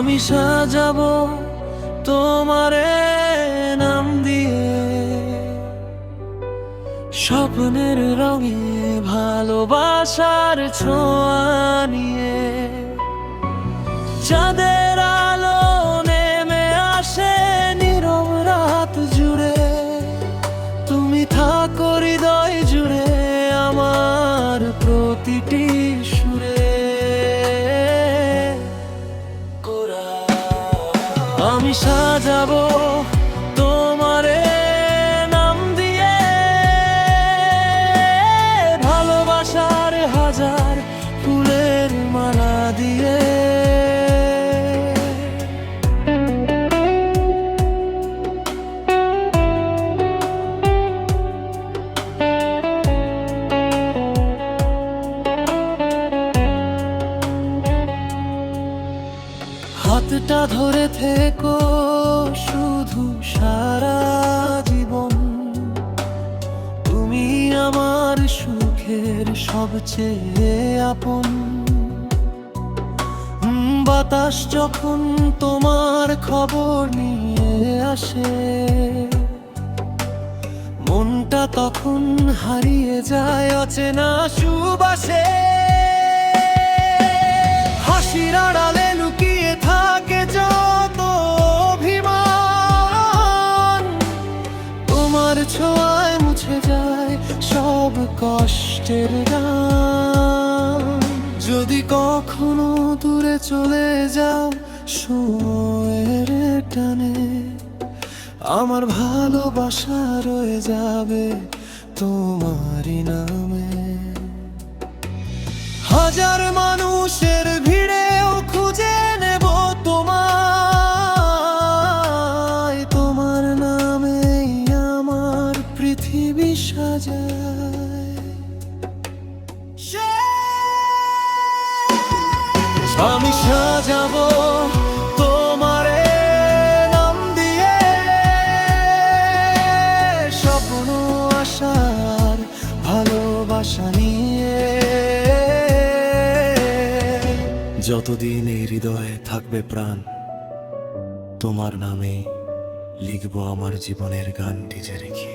আমি সাজাবো তোমারে নাম দিয়ে, স্বপ্নের রঙে ভালোবাসার ছোঁয়া নিয়ে। চাঁদের আলো নেমে আসে নীরব রাত জুড়ে, তুমি থাকো হৃদয় জুড়ে আমার প্রতিটি সুরে। আমি সাজাবো তোমারে নাম দিয়ে, ভালোবাসার হাজার ফুলের মালা দিয়ে। হাতটা ধরে থেকো শুধু সারা জীবন, তুমি আমার সুখের সবচেয়ে আপন। বাতাস যখন তোমার খবর নিয়ে আসে, মনটা তখন হারিয়ে যায় অচেনা সুবাসে। হাসির আড়ালে লুকিয়ে থাকে যত অভিমান, তোমার ছোঁয়ায় মুছে যায় সব কষ্টের গান। যদি কখনো দূরে চলে যাও সময়ের টানে, আমার ভালোবাসা রয়ে যাবে তোমারই নামে। হাজার মানুষের ভিড়েও খুঁজে নেব তোমায়, তোমার নামেই আমার পৃথিবী সাজায়। আমি সাজাবো তোমারে নাম দিয়ে, স্বপ্ন আশার ভালোবাসা নিয়ে। যতদিন এই হৃদয়ে থাকবে প্রাণ, তোমার নামে লিখবো আমার জীবনের গানটি যে রেখে।